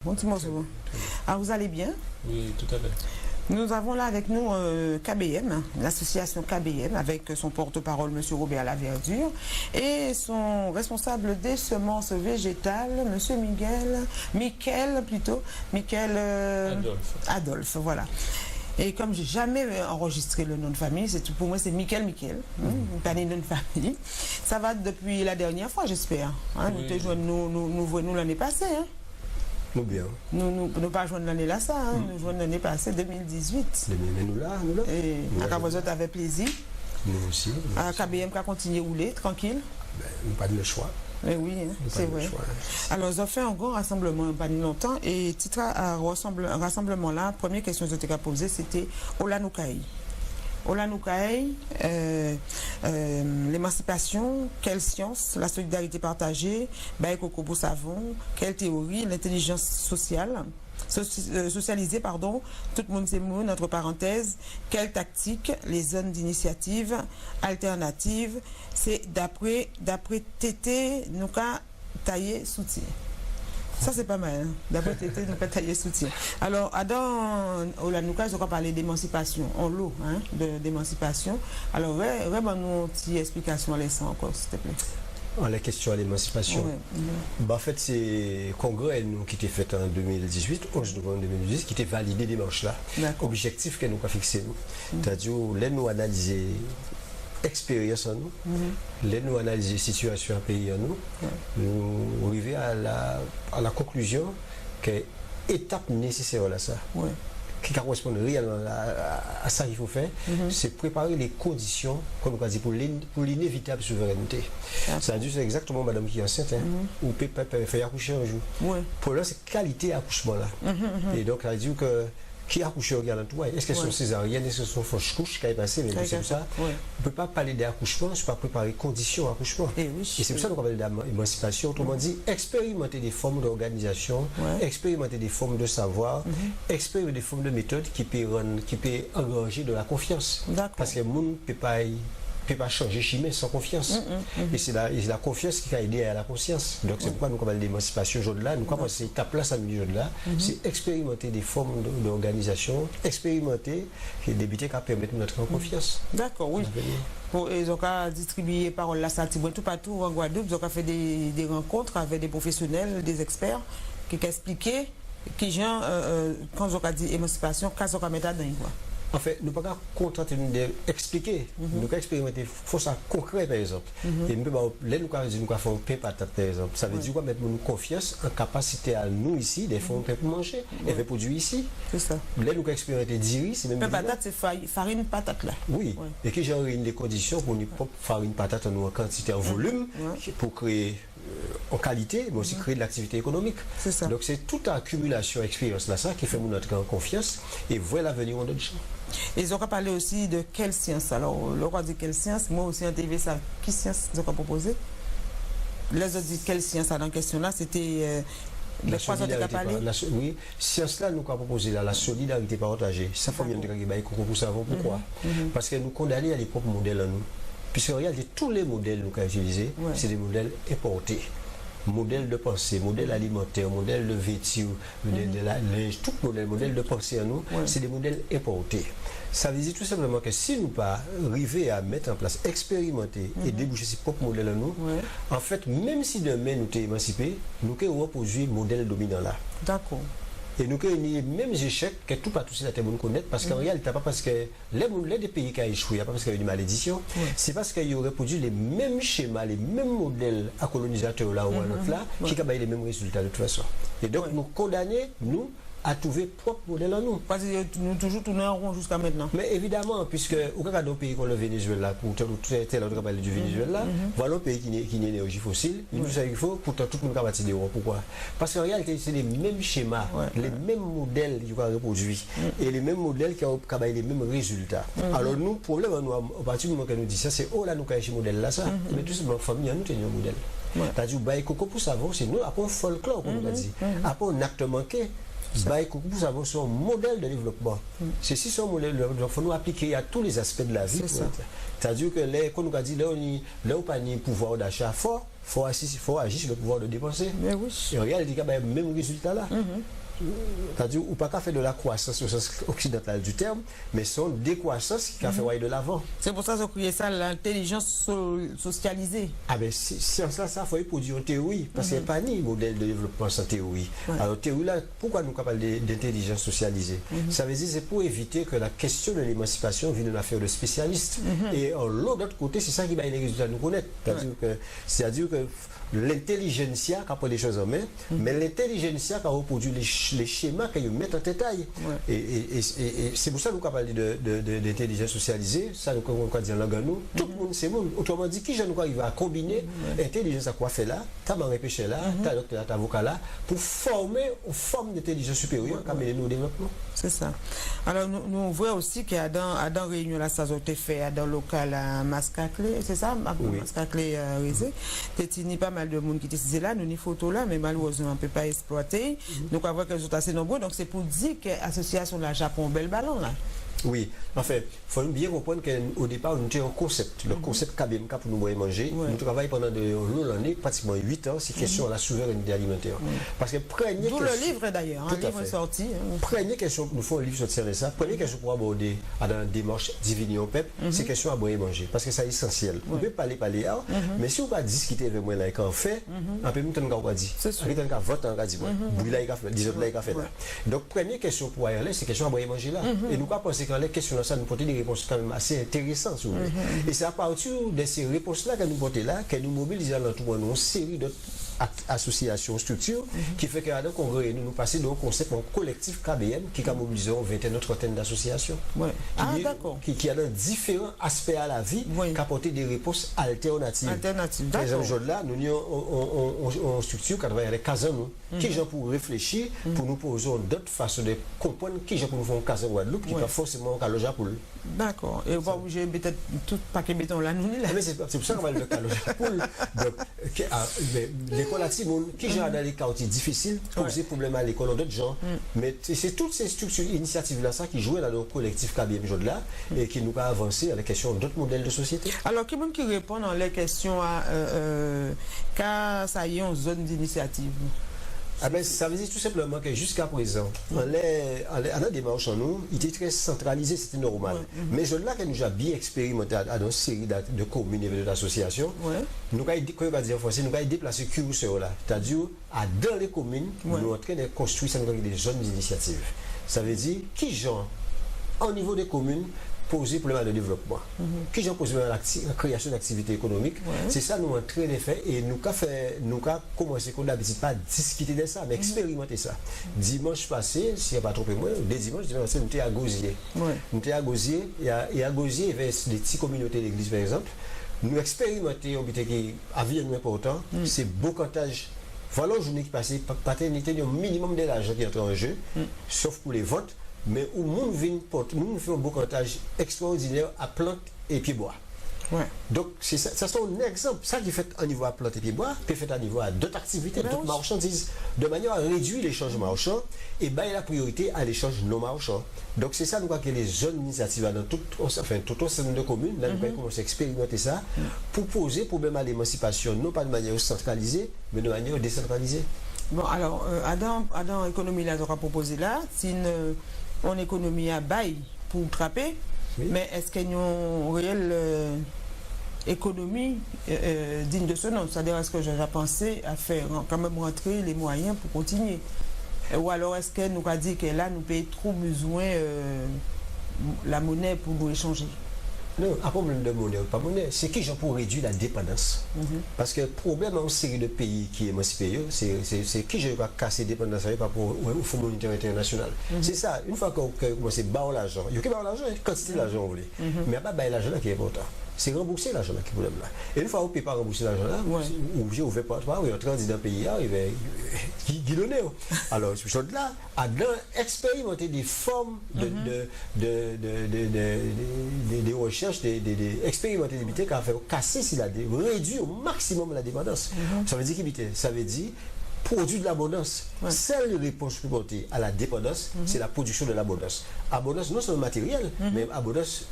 Bon petit morceau. Ah, vous allez bien? Oui, tout à fait. Nous avons là avec nous KBM, l'association KBM, avec son porte-parole, M. Robert Laverdure, et son responsable des semences végétales, M. Michael Adolphe, voilà. Et comme j'ai jamais enregistré le nom de famille, pour moi c'est Michael, pas le nom de famille. Ça va depuis la dernière fois, j'espère. Hein, oui. Nous l'année passée. Hein. Nous bien. Nous pas joindre l'année là, ça. Hein. Nous joindre l'année passée, 2018. Mais nous là. Et à vous autres avec plaisir. Nous aussi. KBM qui a continué à rouler, tranquille. Nous pas de le choix. Eh oui, hein, c'est vrai. Choix. Alors, ils ont fait un grand rassemblement pas longtemps et titre à rassemblement là, première question que je t'ai posée, c'était Olanoukaï. Olanoukaï, l'émancipation, quelle science, la solidarité partagée, Baïkokobo Savon, quelle théorie, l'intelligence sociale, socialisée, pardon, tout le monde c'est mot, entre parenthèses, quelle tactique, les zones d'initiative alternatives, c'est d'après Tété, nous avons taillé soutien. Ça, c'est pas mal. Hein? D'après Tété, nous avons taillé soutien. Alors, Adam Olanouka, je vais parler d'émancipation, en lot, hein, d'émancipation. Alors, vraiment, nous, une petite explication à laisser encore, s'il te plaît. La question à l'émancipation. En fait, c'est le congrès qui était fait en 2018, 11 novembre 2018, qui était validé des marches là. Objectif que nous avons fixé. C'est-à-dire, nous analyser expérience en nous, nous analyser la situation en pays en nous, nous arriver à la conclusion que l'étape nécessaire là ça. Qui correspond réellement à ça qu'il faut faire, c'est préparer les conditions, comme on dit, pour l'inévitable souveraineté. C'est-à-dire, c'est exactement madame qui est enceinte, ou peut faire accoucher un jour. Pour là, c'est qualité accouchement là. Et donc, ça veut dire que qui a accouché au regard de toi, est-ce que c'est césarienne, est-ce que c'est fausse couche qui est passé, mais c'est ça. On ne peut pas parler d'accouchement, je ne peux pas préparer conditions d'accouchement. Et c'est pour ça qu'on parle d'émancipation. Autrement dit, expérimenter des formes d'organisation, expérimenter des formes de savoir, expérimenter des formes de méthodes qui peuvent engranger de la confiance. Parce que le monde ne peut pas changer chimie sans confiance. Et c'est la confiance qui a aidé à la conscience. Donc c'est pourquoi nous parlons d'émancipation aujourd'hui là, nous commençons cette étape-là, ça nous dit aujourd'hui là, c'est expérimenter des formes d'organisation, expérimenter et débuter qui permettre de mettre en confiance. D'accord, oui. Ils ont distribué parole là, ça tout partout en Guadeloupe, ils ont fait des rencontres avec des professionnels, des experts qui expliquaient qui gens quand ils ont dit émancipation, quand ils ont mis dedans quoi. En fait, nous ne pouvons pas contenter d'expliquer. Nous pouvons expérimenter, il faut ça concret par exemple. Et nous pouvons faire un pain patate par exemple. Ça veut dire quoi? Mettre nous confiance en capacité à nous ici, des fois on peut manger, et faire produire ici. C'est ça. Là, nous pouvons expérimenter diri, c'est même. Pain patate, c'est farine patate là. Oui. Et qui j'aurai des conditions pour nous farine patate en quantité, en volume, pour créer en qualité, mais aussi créer de l'activité économique. C'est ça. Donc c'est toute accumulation d'expérience là, ça qui fait notre confiance et voir l'avenir en d'autres gens. Ils ont parlé aussi de quelle science. Alors, le roi dit quelle science, moi aussi en TV, ça, quelle science ils ont proposé? Les autres disent quelle science dans la question là, c'était. La solidarité oui, science là nous avons proposé la solidarité partagée. Ça fait bien de pour savoir pourquoi. Parce que nous condamnons à les propres modèles à nous. Puisque regardez, tous les modèles que nous avons utilisés, c'est des modèles importés. Modèle de pensée, modèle alimentaire, modèle de vêture, tout modèle de pensée à nous, c'est des modèles importés. Ça veut dire tout simplement que si nous pas arriver à mettre en place, expérimenter et déboucher ces propres modèles à nous, en fait, même si demain nous sommes émancipés, nous pouvons reproduire le modèle dominant là. D'accord. Et nous avons les mêmes échecs que tout partout sur la terre nous connaître parce qu'en réalité, pas parce que les pays qui ont échoué, pas parce qu'il y a eu une malédiction, c'est parce qu'ils auraient produit les mêmes schémas, les mêmes modèles à colonisateurs là ou à l'autre là, qui ont les mêmes résultats de toute façon. Et donc nous condamner, nous, à trouver propre modèle en nous. Parce que nous toujours tournons en rond jusqu'à maintenant. Mais évidemment, puisque au cas d'un pays comme le Venezuela, pour tel autre parler du Venezuela, voilà un pays qui n'est énergie fossile, il nous il faut pourtant tout le monde capable de dire pourquoi. Parce qu'en réalité, c'est les mêmes schémas, les mêmes modèles qui ont reproduit et les mêmes modèles qui ont les mêmes résultats. Alors nous, pour le moment, à partir du moment que nous disons ça, c'est oh là nous avons ce modèle là ça, mais tout simplement famille nous tenons un modèle. C'est-à-dire coco pour savoir, c'est nous après un folklore comme on a dit, après un acte manqué. Nous avons son modèle de développement. Ceci son modèle de développement. Il faut nous appliquer à tous les aspects de la vie. C'est-à-dire que quand nous avons dit là, on n'a pas de pouvoir d'achat fort, faut agir sur le pouvoir de dépenser. Mais oui. Et regarde, il y a le même résultat là. C'est-à-dire, ou pas qu'à faire de la croissance au sens occidental du terme, mais son décroissance qui a fait aller de l'avant. C'est pour ça que vous ça l'intelligence socialisée. Ah ben, science là, ça, il faut produire une théorie, parce qu'il n'y a pas ni modèle de développement sans théorie. Alors, théorie là, pourquoi nous parlons d'intelligence socialisée? Ça veut dire c'est pour éviter que la question de l'émancipation vienne une affaire de spécialistes. Et l'autre côté, c'est ça qui va les résultats nous connaître. C'est-à-dire que l'intelligentsia qui a pris les choses en main, mais l'intelligentsia qui a reproduit les schémas qu'ils mettent en détail. Et c'est pour ça que nous parlons d'intelligence socialisée, ça nous avons dit en langue nous, tout le monde c'est monde. Autrement dit, qui j'en arrive à combiner intelligence à quoi faire là, t'as marre pêché là, t'as docteur, t'as avocat là, pour former une forme d'intelligence supérieure qui amène nous au développement. C'est ça. Alors nous voyons aussi qu'il y a dans réunion là, ça a été fait dans le local à Mascaclé, c'est ça, Mascaclé Rézé. Tétini pas mal de monde qui était là, nous ni photos là, mais malheureusement on ne peut pas exploiter. Donc on voit qu'elles sont assez nombreux, donc c'est pour dire que l'association de la Japon bel ballon là. Oui, en fait, il faut bien comprendre qu'au départ, nous avons un concept, le concept KBMK pour nous manger. Nous travaillons pendant de longues années, pratiquement 8 ans, c'est question de la souveraineté alimentaire. Parce que première question. Le livre d'ailleurs, un livre est sorti. Première question, nous faisons un livre sorti de ça. Première question pour aborder dans la démarche Divinion Pep, c'est question à boire et manger. Parce que c'est essentiel. On peut parler, mais si on va discuter avec moi là, quand on fait, on peut même temps qu'on dire. C'est sûr. On va voter, on va dire, oui, là, il a fait, 10 autres là, il a fait là. Donc, première question pour aller, c'est question à boire et manger là. Et nous pas penser quand les questions là, ça nous porte des réponses quand même assez intéressantes. Et c'est à partir de ces réponses-là que nous portons là, que nous mobilisons dans tout le monde une série d'autres associations, structures, qui fait qu'à un congrès, nous passons d'un concept en collectif KBM qui a mobilisé une vingtaine ou trentaine d'associations. Qui a différents aspects à la vie, qui apportent des réponses alternatives. Par exemple, là, nous avons une structure qui travaille avec Kazan, qui gens pour réfléchir, pour nous poser d'autres façons de comprendre qui gens pour nous faire un Kazan Guadeloupe, qui n'est pas forcément un Kalojapoul. D'accord. Et vous j'ai peut-être tout paquet béton là, nous là. C'est pour ça qu'on va le Kalojapoul. Donc, l'école à Timoun, qui gère dans les quartiers difficiles, poser problème à l'école, d'autres gens. Mais c'est toutes ces structures, initiatives-là, ça qui jouent dans le collectif KBM Jodla et qui nous a avancé à la question d'autres modèles de société. Alors, qui même qui répond dans les questions à quand ça y est en zone d'initiative? Ah ben, ça veut dire tout simplement que jusqu'à présent, en la démarche en nous, il était très centralisé, c'était normal. Mais je là que nous avons bien expérimenté à une série de communes et d'associations, nous avons déplacé curseur là. C'est-à-dire, dans les communes, nous sommes en train de construire des zones d'initiative. Ça veut dire, qui genre, au niveau des communes, poser problème de développement. Qui j'ai posé la création d'activités économiques, c'est ça nous en train de faire et nous avons commencé comme d'habitude pas discuter de ça, mais expérimenter ça. Dimanche passé, s'il n'y a pas trop moins, dès dimanche, nous étions à Gosier. Nous étions à Gosier et à Gosier, il y avait des petites communautés d'église par exemple. Nous expérimentons un qui a vie important, c'est Bocantage. Voilà une journée qui passait, paternité, un minimum de l'argent qui entre en jeu, sauf pour les votes. Mais où nous faisons un bocantage extraordinaire à plantes et pieds-bois. Donc, ça c'est un exemple. Ça qui fait au niveau à plantes et pieds-bois, peut faire au niveau à d'autres activités, d'autres marchandises, de manière à réduire l'échange marchand et bailler la priorité à l'échange non marchand. Donc, c'est ça, nous croyons que les zones d'initiative dans tout ensemble de communes, là, nous avons commencé à expérimenter ça pour poser problème à l'émancipation, non pas de manière centralisée, mais de manière décentralisée. Bon, alors, Adam Économie, là, aura proposé là, c'est une économie à bail pour trapper, mais est-ce qu'il y a une réelle économie digne de ce nom? C'est-à-dire, est-ce que j'ai pensé à faire quand même rentrer les moyens pour continuer? Ou alors, est-ce qu'elle nous a dit que là, nous payons trop besoin la monnaie pour nous échanger? Non, pas problème de monnaie ou pas monnaie, c'est qui pour réduire la dépendance. Parce que le problème dans une série de pays qui est émancipé, c'est qui va casser la dépendance pour le Fonds monétaire international. C'est ça, une fois qu'on commence à bas l'argent, il y a l'argent, quantité d'argent on voulait. Mais il n'y a pas l'argent qui est important. C'est rembourser l'argent qui est le problème là. Et une fois qu'on ne peut pas rembourser l'argent là, ou obligé ouvert pas, il est en train de dire dans le pays, il va guilonner. Alors, ce chose là, à expérimenter des formes de recherche, expérimenter des bêtises qui va faire casser, réduire au maximum la dépendance. Ça veut dire qu'ébiter, ça veut dire produire de l'abondance. Seule réponse pour porter à la dépendance, c'est la production de l'abondance. Abondance non seulement matérielle, mais abondance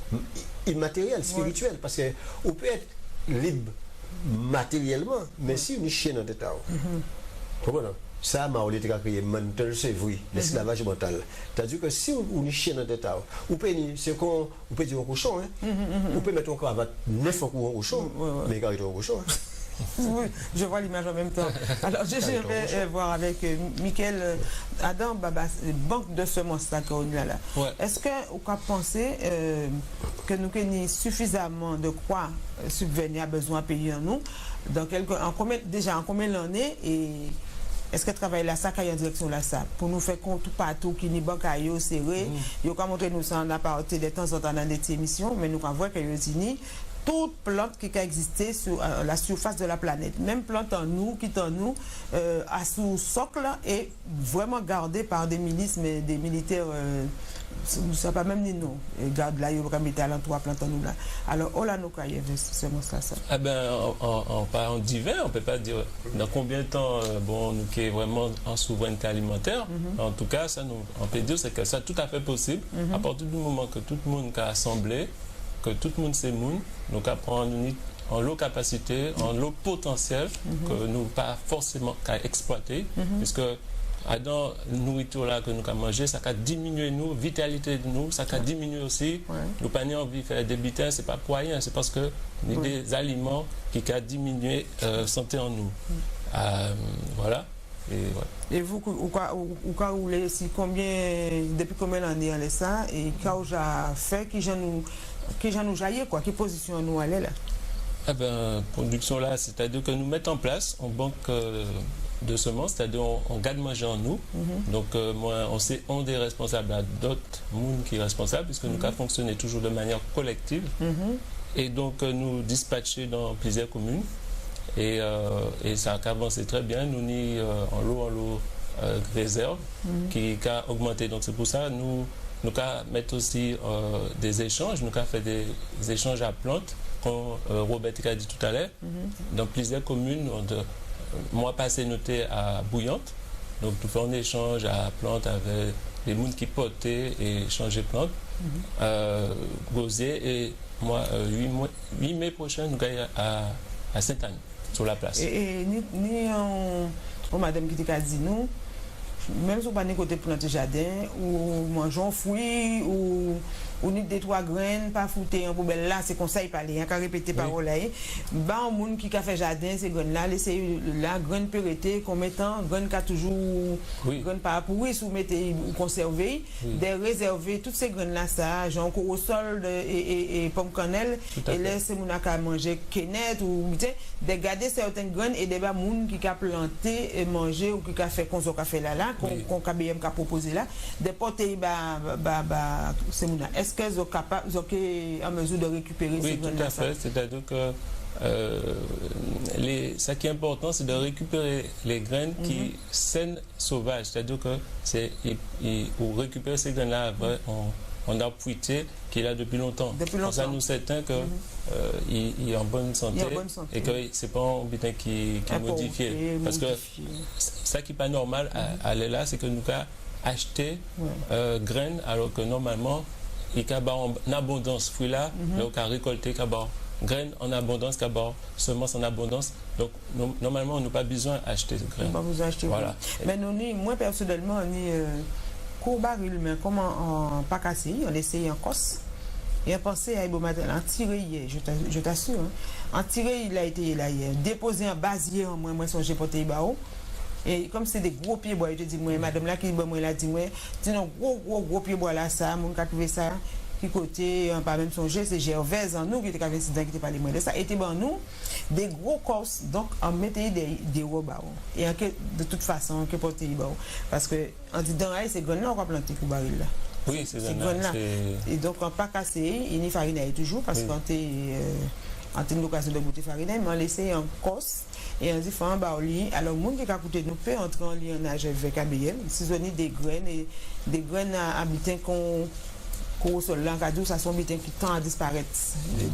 immatérielle, spirituelle. Parce qu'on peut être libre matériellement, mais si on est chien dans le temps. Ça m'a oublié de créer mental slavery, l'esclavage mental. C'est-à-dire que si on est chien dans le temps, on peut dire un cochon, on peut mettre un cravate 9 ans pour un cochon, mais quand il est un cochon. Oui, je vois l'image en même temps. Alors, je vais voir avec Michael Adam Baba, banque de semences qu'on a là. Est-ce que vous pensez que nous avons suffisamment de quoi subvenir à besoin pays en nous déjà en combien d'années et est-ce que travail là ça en direction là ça pour nous faire compte partout qui ni banque à yo serré yo comme montrer nous ça en apporter de temps en temps dans des émissions mais nous on voit que yo toute plante qui a existé sur la surface de la planète, même plante en nous, qui est en nous, à sous socle est vraiment gardée par des milices, mais des militaires, ça pas même ni nous. Garde là, il y a mettre à l'endroit plantes en nous là. Alors, on a nos cahiers, c'est ça. Ah ben, en divers, on peut pas dire dans combien de temps, bon, nous qui est vraiment en souveraineté alimentaire. En tout cas, ça, on peut dire c'est que ça tout à fait possible à partir du moment que tout le monde a assemblé. Que tout le monde sait moun, nous apprenons en l'eau capacité, en l'eau potentiel, que nous pas forcément qu'à exploiter, puisque dans la nourriture là que nous avons mangé, ça a diminué nous, vitalité de nous, ça a diminué aussi. Nous pas envie de faire des butins, c'est pas pour rien, c'est parce que nous des aliments qui ont diminué santé en nous. Voilà. Et vous, depuis combien d'années on est ça, et quand j'ai fait, qui nous jaillit, quoi, qui position nous aller là? Eh ben, production là, c'est-à-dire que nous mettons en place une banque de semences, c'est-à-dire on garde manger en nous. Donc, moi, on est responsable à d'autres monde qui est responsable, puisque nous avons fonctionné toujours de manière collective. Et donc, nous dispatcher dans plusieurs communes. Et ça a avancé très bien. Nous ni en l'eau réserve qui a augmenté. Donc, c'est pour ça nous avons mettre aussi des échanges. Nous avons fait des échanges à plantes, comme Robert a dit tout à l'heure. Dans plusieurs communes, mois passé, noté à Bouillante. Donc, nous faisons un échange à plantes avec les gens qui portaient et échanger plantes. Gosier et moi, 8 mai prochain, nous allons à Sainte-Anne, sur la place. Et madame qui t'a dit nous, même si on pas côté pour notre jardin, ou mangeons fruits, ou ni des trois graines, pas foutre en poubelle là, c'est conseil parler, hein, qu'à répéter parole là. Bah, un monde qui a fait jardin, ces graines là, laissez la graine pureté, qu'on mettant, graine qui a toujours, graine pas pourri, sous mettez ou conserver, des réserver, toutes ces graines là, ça, genre au sol et pomme cannelle, et laissez mon à manger quenette ou, de garder certaines graines et des moun qui a planté et manger ou qui a fait qu'on fait là, qu'on a proposé là, des porter, c'est mon est-ce qu'elles sont capables, en mesure de récupérer ces graines? Oui, tout à fait. C'est-à-dire que ce qui est important, c'est de récupérer les graines qui saines sauvages. C'est-à-dire que pour récupérer ces graines-là, on a puité qu'il est là depuis longtemps. Pour ça, nous certain qu'il est en bonne santé et que ce n'est pas un butin qui est modifié. Parce que ça qui n'est pas normal à aller là, c'est que nous avons acheté graines alors que normalement, il y a en abondance fruits là, donc à récolter graines en abondance, semences en abondance. Donc normalement, on n'a pas besoin d'acheter des graines. On pas besoin d'acheter. Voilà. Mais moi personnellement, on est court-baril, mais comment en pas cassé, on essaye en Corse. Et on pensait à matin, en tirer hier, je t'assure. En tirer, il a été là hier. Déposé en basier, moi, j'ai porté Ibao. Et comme c'est des gros pieds bois, je te dis, moi, madame là qui moi, là, dis-moi, sinon, gros pieds bois là, ça, mon cas trouvé ça, qui côté, pas même songer, c'est Gervaise en nous, qui était incident, qui était parlé moins de ça, était bon nous, des gros corses, donc, on mettait des robes, et de toute façon, que porter Ibao. Parce que, en disant, c'est grand là, on va planter pour baril là. Oui, c'est là. Et donc, on pas cassé, il n'y a farine toujours, parce qu'on était en une occasion de goûter farine, mais on laissait en Corse. Et on dit, faut un baoli. Alors, le monde qui a coûté nous peut entrer en lien avec ABL, saisonner des graines, et des graines à butin qu'on sol là, ça sont butins qui tend à disparaître.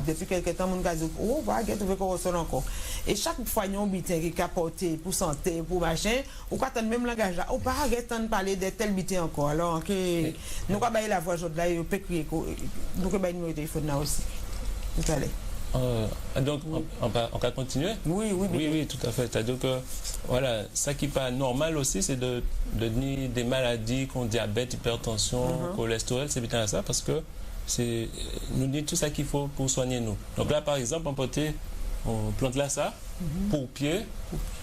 Depuis quelques temps, on a dit, oh, va, trouver qu'on sol encore. Et chaque fois, il y a un butin qui a porté pour santé, pour machin, ou quand on même langage là, on pas arrêter de parler de tel butin encore. Alors, nous avons la voix aujourd'hui là, et on peut crier, nous avons le téléphone là aussi. Tout à l'heure. Donc, on va continuer? Oui, tout à fait. C'est-à-dire que, voilà, ça qui n'est pas normal aussi, c'est de donner des maladies comme diabète, hypertension, cholestérol, c'est bien ça, parce que nous dit tout ça qu'il faut pour soigner nous. Donc là, par exemple, on plante là ça, pour pied.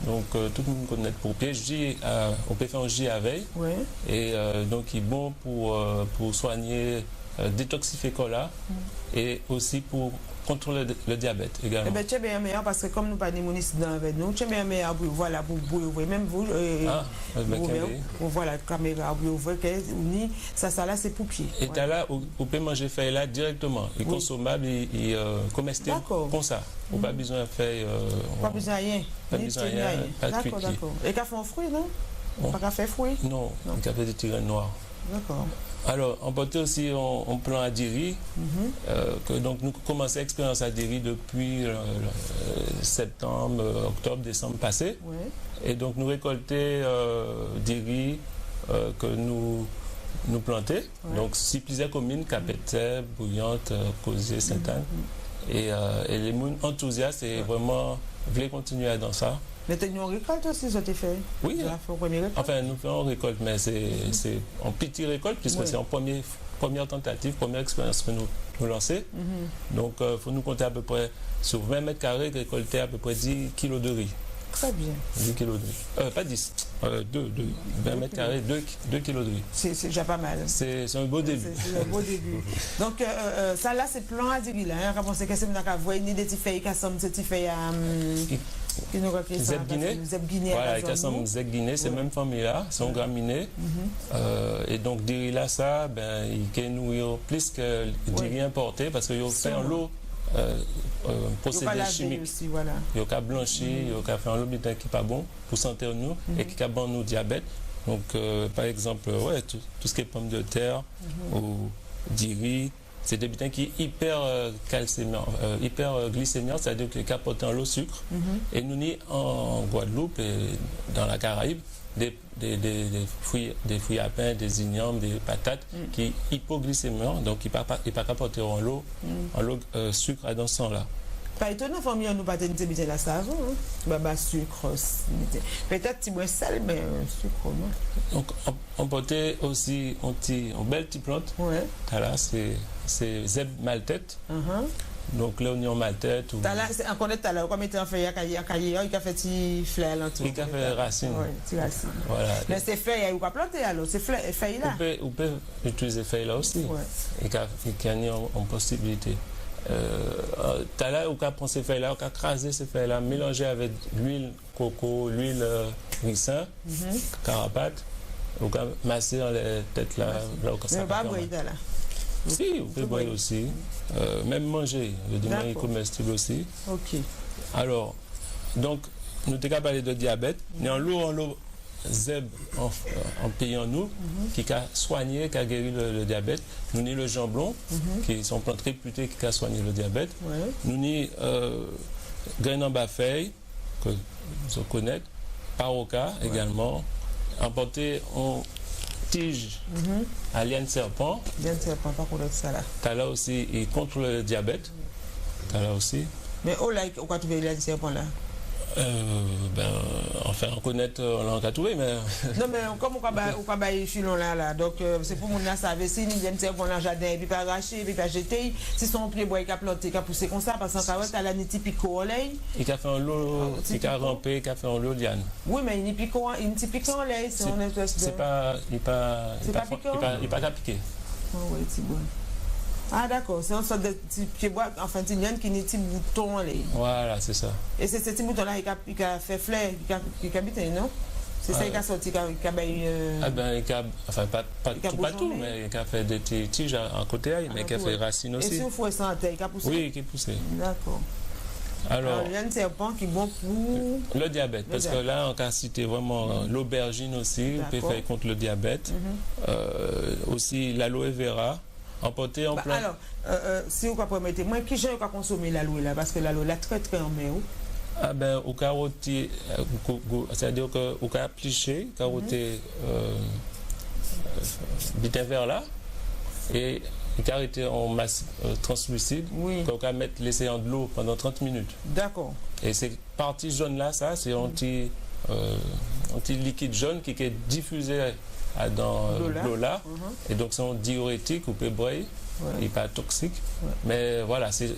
Donc, tout le monde connaît pour pied. On peut faire un jus à veille. Ouais. Et donc, il est bon pour soigner, détoxifier cola et aussi pour contrôler le diabète également. Eh bien, tu es bien meilleur parce que comme nous pas des monistes avec nous, tu es bien meilleur pour voilà pour ouvrir même vous voilà caméra pour ouvrir ça là c'est pour pied. Et tu là on peut manger feuille là directement, il est consommable et comestible comme ça. On pas besoin de faire pas besoin rien. Pas besoin rien. D'accord. Et café en fruits non? Pas café fruits? Non, café de tigre noir. D'accord. Alors, on portait aussi un plan à Diri, donc nous commençons l'expérience à Diri depuis septembre, octobre, décembre passé. Ouais. Et donc nous récoltons Diri que nous plantons. Donc, si plusieurs communes, Capetère, Bouillante, Causier, Sainte-Anne. Et les gens enthousiastes et vraiment veulent continuer dans ça. Mais tu as une récolte aussi, ça t'est fait? Oui. Enfin, nous faisons une récolte, mais c'est en petite récolte, puisque c'est en première tentative, première expérience que nous lançons. Donc, il faut nous compter à peu près, sur 20 mètres carrés, récolter à peu près 10 kilos de riz. Très bien. 10 kilos de riz. Pas 10, 20 mètres carrés, 2 kilos de riz. C'est déjà pas mal. C'est un beau début. C'est un beau début. Donc, ça là, c'est plan à dire là. Quand on sait que c'est une voie, ni des petits feuilles qui sont des petits feuilles à. Zeb Guinée. Voilà, il y a Zeb Guinée, c'est même famille-là, c'est un graminé. Et donc, Diri là, ça, il peut nourrir plus que Diri importé parce qu'il fait un lot procédé chimique. Il y a blanchi, il y a fait un lot qui n'est pas bon pour santé nous et qui a bon nous diabète. Donc, par exemple, tout ce qui est pommes de terre ou Diri. C'est des butins qui sont hyper glycémiants, c'est-à-dire qu'ils capotent en l'eau sucre. Et nous, en Guadeloupe et dans la Caraïbe, des fruits à pain, des ignames, des patates qui sont hypoglycémiants, donc ils ne pas capoter en l'eau sucre à dans ce sang-là. Pas étonnant, famille, nous pas de la savon, baba sucre, peut-être petit moins sel, mais sucre non. Donc on portait aussi un bel petit plante. Ouais. Là c'est zeb maltête. Donc l'oignon maltête. On connaît tout à l'heure, comme il était en feuille à cahier, il a fait petit fleur là tout. Il a fait racine. Oui, petit racine. Voilà. Mais ces feuilles, vous pas planter alors, ces feuilles là. On peut utiliser feuilles là aussi. Ouais. Et qu'il y a une possibilité. T'as là, on peut prendre ces feuilles là, on peut craser ces feuilles là, mélanger avec l'huile coco, l'huile ricin, carapate, on peut masser dans les têtes là. Mais on va boire là. Si, on peut boire aussi. Même manger, le dimanche est comestible aussi. Ok. Alors, donc, nous sommes capables de diabète, mais en l'eau, Zeb en payant nous, qui a soigné, qui a guéri le diabète. Nous avons le jambon, qui sont plantes réputées qui a soigné le diabète. Ouais. Nous avons graines en bas-feuille, que vous connaissez, paroca également, emporté en tige à liane serpent. Liane serpent, pas contre ça là. Tu as là aussi, il contrôle le diabète. Tu as là aussi. Mais où là, on va trouver liane serpent là? Enfin, on connaît, on l'a trouvé, mais. Non, mais comme on va bailler filon là, donc c'est pour mon savait si il vient de dans le jardin, et puis pas arracher, et puis pas jeter. Si son pied bois, il a planté, il a poussé comme ça, parce qu'en carotte, elle a une typique au lait. Il a fait un lot, il a rampé, il a fait un lot liane. Oui, mais une typique au lait, c'est pas. Il pas piqué. Oui, c'est bon. Ah d'accord, c'est une sorte de petit bois, enfin une liane qui est un petit bouton là. Voilà, c'est ça. Et c'est ce petit bouton là qui a fait fleur, qui a habité, non? C'est ça qui a sorti, qui a Ah ben, enfin pas tout, mais il a fait des tiges à côté, mais il a fait racines aussi. Et si vous fouez ça en terre, il a poussé? Oui, qui a poussé. D'accord. Alors, il y a un serpent qui est bon pour... Le diabète, parce que là, on a cité vraiment l'aubergine aussi, on peut faire contre le diabète. Aussi l'aloe vera. Emporté en plein. Alors, si vous permettez, moi, qui j'ai consommé l'aloe là, parce que l'aloe là très très en mer. Ah ben, au carotti, c'est-à-dire que au cas pliché, carotti bitin vert là, et il a arrêté en masse translucide, qu'on va mettre laisser en de l'eau pendant 30 minutes. D'accord. Et ces parties jaunes là, ça, c'est anti-liquide jaune qui est diffusé dans l'eau là. Et donc, c'est un diurétique ou pébreuil. Il n'est pas toxique, mais voilà, c'est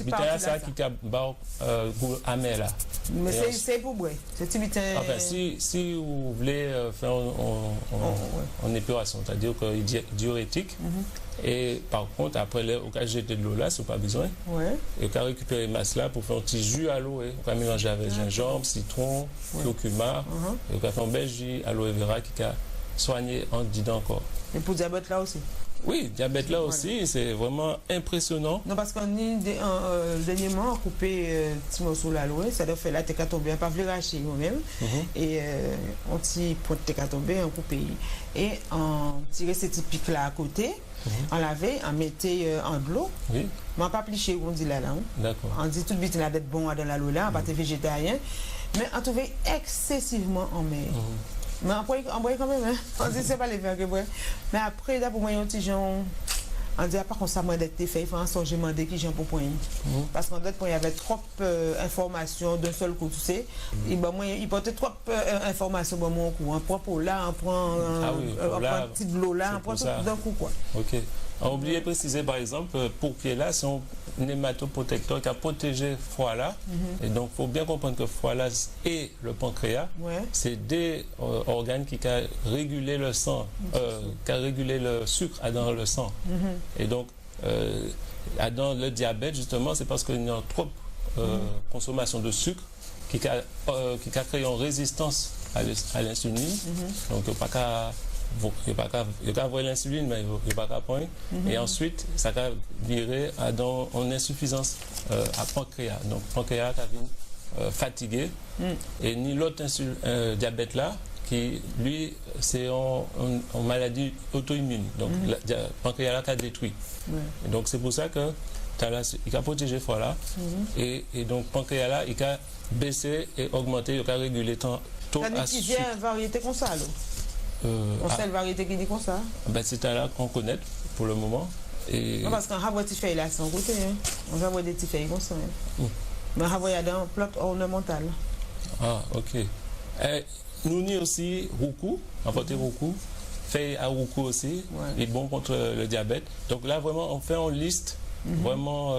bien ça qui a goût amer là. Mais c'est pour boire, c'est enfin, si vous voulez faire en épuration, c'est-à-dire qu'il est diurétique, et par contre, après, au cas de jeter de l'eau là, c'est pas besoin. Et on récupérer masse là pour faire un petit jus à l'eau, on va mélanger avec gingembre, citron, curcuma, et on va faire un bel jus aloe vera qui a soigné en dedans encore. Et pour diabète là aussi? Oui, diabète là aussi, c'est vraiment impressionnant. Non, parce qu'on a dernièrement coupé petit morceau l'aloe, ça doit faire là, t'es qu'à tomber, pas voulu racheter moi-même. Et on t'y pointe t'es qu'à tomber, on coupé. Et on tirait ces petits pics là à côté, on lavait, on mettait en de l'eau. Oui. Mais on pas pliché, on dit là. D'accord. On dit tout de suite, il a d'être bon dans l'aloe là, on pas être végétarien. Mais on trouvait excessivement en mer. Mais après, on boit quand même, hein. On dit c'est pas les verres que boire. Mais après, là, pour moi, il y a un petit genre. On dit, à part qu'on s'amène d'être fait, il faut un songe demander qui j'en pour point. Parce qu'en fait, il y avait trop d'informations d'un seul coup, tu sais. Et ben, moi, il portait trop d'informations dans mon coup. On prend pour là, on prend un petit de l'eau là, on prend tout d'un coup, quoi. Ok. On a oublié de préciser, par exemple, pour pied là, c'est un nématoprotecteur qui a protégé le foie là. Et donc, il faut bien comprendre que le foie là et le pancréas, c'est des organes qui ont régulé le sang, qui ont régulé le sucre dans le sang. Et donc, dans le diabète, justement, c'est parce qu'il y a trop consommation de sucre qui a créé une résistance à l'insuline. Donc, il n'y a pas qu'à. Il n'y a pas avoir l'insuline, mais il n'y a pas qu'à prendre. Et ensuite, ça va virer en insuffisance à pancréas. Donc, pancréas est fatigué. Et ni l'autre diabète là, qui lui, c'est en maladie auto-immune. Donc, le pancréas là qui détruit. Et donc, c'est pour ça que il a protégé le foie là. Et donc, pancréas là, il a baissé et augmenté, il a régulé ton taux à sucre. Il y a une variété comme ça, alors. On sait la variété qui dit comme ça? Ben, c'est là qu'on connaît pour le moment. Et... Non, parce qu'on a des petits feuilles là, sans côté. On va avoir des petits feuilles comme ça. Mais on va avoir un plot ornemental. Ah, ok. Nous avons aussi roucou, apporter roucou, feuilles à roucou aussi, et bon contre le diabète. Donc là, vraiment, on fait une liste vraiment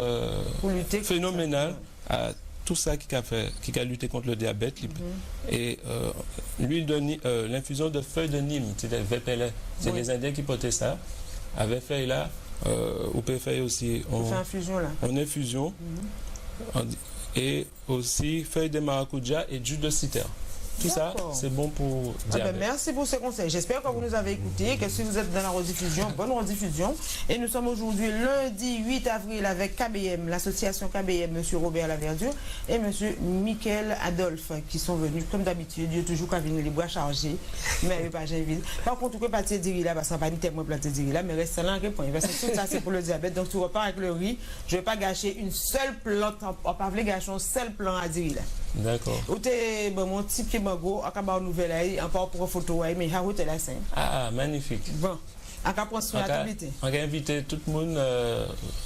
phénoménale à tout ça qui a lutté contre le diabète. Et l'huile de l'infusion de feuilles de Nîmes, c'est des VPL, c'est les Indiens qui portaient ça. Avec feuilles là, on peut faire aussi en infusion. Et aussi feuilles de maracuja et jus de citerne. Tout ça, c'est bon pour diabète. Merci pour ce conseil. J'espère que vous nous avez écoutés, que si vous êtes dans la rediffusion, bonne rediffusion. Et nous sommes aujourd'hui lundi 8 avril avec KBM, l'association KBM, M. Robert Laverdure et M. Michael Adolphe, qui sont venus, comme d'habitude, Dieu toujours qu'à venir les bois chargés, mais pas Genville. Par contre, on peut partir de là, parce qu'on va pas tellement planter de là, mais reste là, parce que tout ça, c'est pour le diabète. Donc, tu repars avec le riz. Je ne vais pas gâcher une seule plante, on ne va pas gâcher un seul plan à dire là. D'accord. Ou t'es mon petit pied mango, on va nouvelle aïe, on part pour une photo aïe, mais où t'es là, c'est. Ah, magnifique. Bon, on va prendre soin de l'activité. On va inviter tout le monde,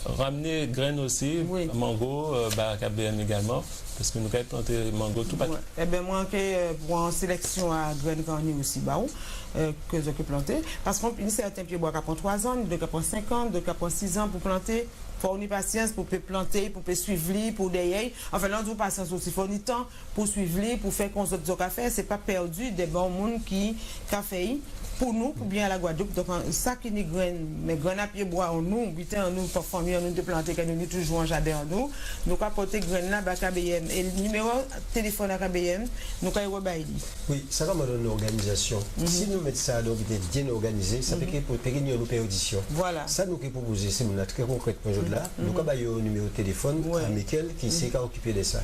ramener graines aussi, mango, KBM également, parce que nous avons planté mango tout partout. Eh bien, moi, pour une sélection à graines garnies aussi, que j'ai planté, parce qu'on finit certains pieds bois qui prennent 3 ans, d'autres qui prennent 5 ans, d'autres qui prennent 6 ans pour planter. Il faut avoir patience pour planter, pour suivre, pour derrière. Enfin, là, on a patience aussi. Il faut du temps pour suivre, pour faire qu'on se dise qu'à faire. Ce n'est pas perdu des bons monde qui ont fait pour nous, pour bien à la Guadeloupe. Donc, ça qui est graines, mais graines à pied bois en nous, nous, pour famille, nous de planter, que nous toujours en jardin en nous. Nous avons porté graines là, à KBM. Et le numéro de téléphone à KBM, nous avons rebaillé. Oui, ça va me donner une organisation. Si nous mettons ça donc bien organisé, ça peut que nous perdition. Voilà. Ça nous proposer, c'est très concrètement là. Nous avons un numéro de téléphone à Michael qui s'est occupé de ça.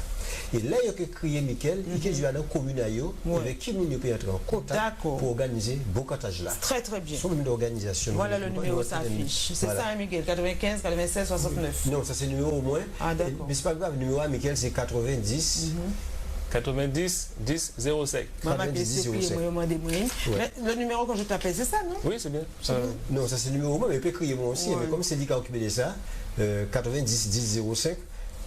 Et là, il y a que crier Michael, il y a une commune avec qui nous peut être en contact pour organiser bon catage là. Très très bien. Sur une organisation. Voilà le numéro s'affiche. C'est ça, Michael, 95 96 69. Non, ça c'est le numéro au moins. Ah d'accord. Mais c'est pas grave, le numéro à Michael c'est 90 90 10 05. Maman, le numéro que je t'appelle, c'est ça, non? Oui, c'est bien. Non, ça c'est le numéro, mais il peut crier moi aussi. Mais comme c'est dit qu'on occupé de ça, 90 10 05.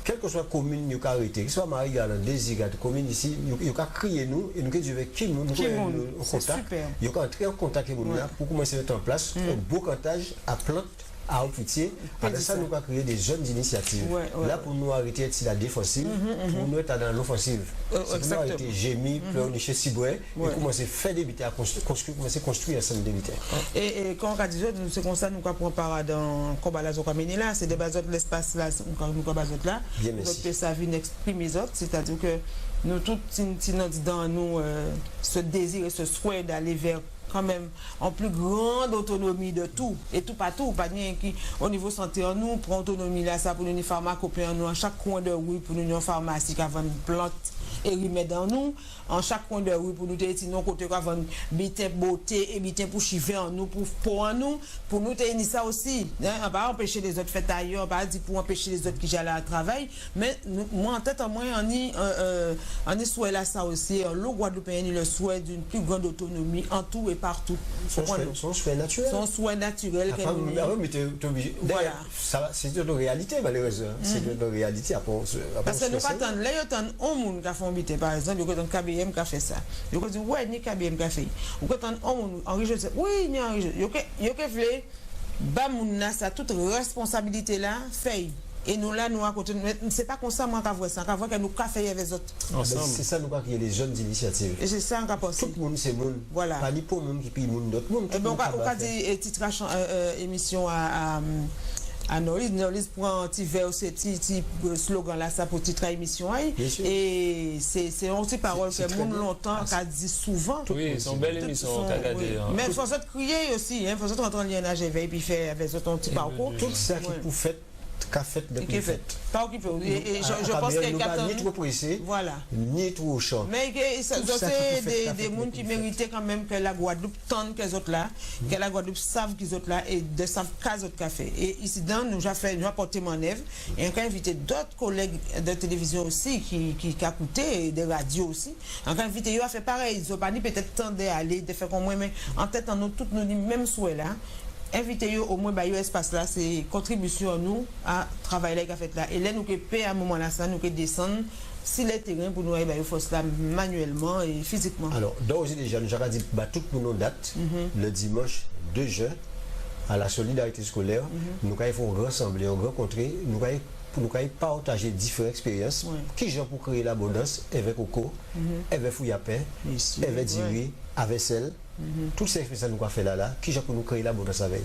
Quelle que soit la commune, nous avons arrêté, que ce soit Marie-Galante, Désirade, commune ici, nous avons crié nous et nous avons dit avec qui nous avons contact. Nous avons entré en contact avec nous pour commencer à mettre en place un beau cantage à plantes, à Opitié. Après ça, nous avons créé des jeunes initiatives. Là, pour nous arrêter d'être la défensive, pour nous être dans l'offensive. C'est pour nous arrêter gémir, pleurnicher, cibouer et commencer à faire des bitaires, commencer à construire un centre de bitaires. Et quand on a dit c'est comme ça, nous avons part dans le combat là, c'est des bases de l'espace là, nous avons bazote là. Bien, merci. Donc, ça vient exprimer les autres, c'est-à-dire que nous, tous, dans nous, ce désir et ce souhait d'aller vers quand même en plus grande autonomie de tout et tout partout, pas rien qui au niveau santé en nous prend autonomie là ça pour nous pharmacopée en nous en chaque coin de rue pour nous une pharmacie qui vend plantes et remèdes dans nous en chaque coin de rue pour nous dire non côté qui vend bitin beauté et bitin pour chiver en nous pour en nous pour nous tenir ça aussi hein, pas empêcher les autres faire ailleurs pas dire pour empêcher les autres qui j'allais à travail mais moi en tête en moi on est souhait là ça aussi le Guadeloupéen le souhait d'une plus grande autonomie en tout et partout. Son souhait naturel. Son souhait naturel. Voilà. C'est de la réalité, malheureusement. C'est de la réalité. Parce que nous attendons, là, il y a un monde qui a fait un bité, par exemple, il y a un KBM qui a fait ça. Il y a dit, ouais, ni KBM qui a fait. Il y a un monde enregistré. Oui, il y a enregistré. Il y a fait, bah, mon ça, toute responsabilité là, fait. Et nous là, nous à côté, c'est pas comme ça, moi, qu'à voir ça, qu'à voir que nous café avec les autres. C'est ça, nous qui créer les jeunes initiatives. Et c'est ça, qu'on a pensé. Tout le monde, c'est monde. Voilà. Pas ni pour le monde qui paye le monde, d'autres monde. Et bien, on a dit, titre émission à Norlis prend un petit verre, ce petit slogan là, ça pour titre émission. Et c'est une petite parole que monde longtemps qu'a dit souvent. Oui, c'est une belle émission qu'a regardé. Mais il faut se crier aussi, il faut se rentrer en lien à GV et puis faire avec son petit parcours. Tout ça qui pour faire. Qu'a fait depuis fait. Pas occupé. Et je pense qu'il y a ni trop pressé, voilà. Ni trop chaud. Mais c'est des gens qui méritaient quand même que la Guadeloupe tente que les autres là, que la Guadeloupe savent qu'ils autres là et de savent qu'à autres café. Et ici dans nous avons porté mon œuvre et on a invité d'autres collègues de télévision aussi qui a coûté des radios aussi. On a invité eux à faire pareil. Ils ont pas dit peut-être temps d'aller de faire comme moi mais en tête en nous toutes nous même souhait là. Inviter au moins bah espace là c'est contribution à nous à travailler là fait là et là nous que payer à un moment là ça nous que descendre si les terrains pour nous bah il faut cela manuellement et physiquement. Alors donc aussi déjà nous avons dit bah tout nos dates le dimanche 2 juin à la solidarité scolaire nous allons rassembler rencontrer nous allons partager différentes expériences qui gens pour créer l'abondance avec Oko avec Fouillapin avec Diri avec Celle. Toutes ces expériences nous avons fait là, qui j'ai pour nous créer la bonne veille.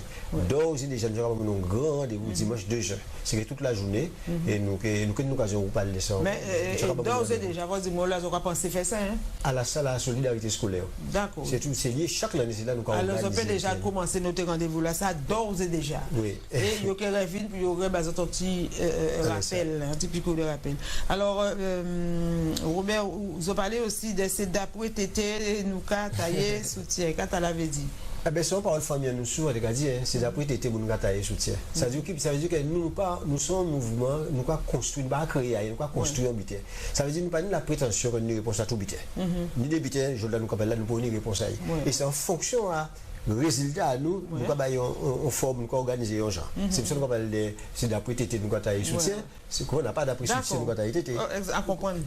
Donc aussi déjà nous avons un grand rendez-vous dimanche 2 juin. C'est toute la journée et nous avons une occasion de parler de ça. Mais donc déjà vous dites là on va penser faire ça hein? À la salle à solidarité scolaire. D'accord. C'est lié chaque année c'est là nous avons. Alors on peut déjà commencer notre rendez-vous là ça d'ores et déjà. Oui. Et il y aurait revine puis il y aurait un petit rappel, un petit pico de rappel. Alors Robert vous avez parlé aussi de ces d'après tété nous ca tailler soutien. Quand tu l'avais dit. Eh bien, c'est une parole famille, nous sommes dit, c'est d'après été pour nous gâter soutien. Ça veut dire que nous sommes un mouvement, nous avons construit, nous avons créé, nous avons construit un butin. Ça veut dire que nous n'avons pas la prétention que nous avons réponse à tout butin. Ni des butins, je nous appelle là, nous pouvons une réponse à et c'est en fonction à le résultat à nous, nous avons forme, nous avons organisé un genre. C'est pour ça que nous appelle c'est d'après été, nous avons soutien. C'est qu'on n'a pas d'après soutien, nous avons été. À comprendre.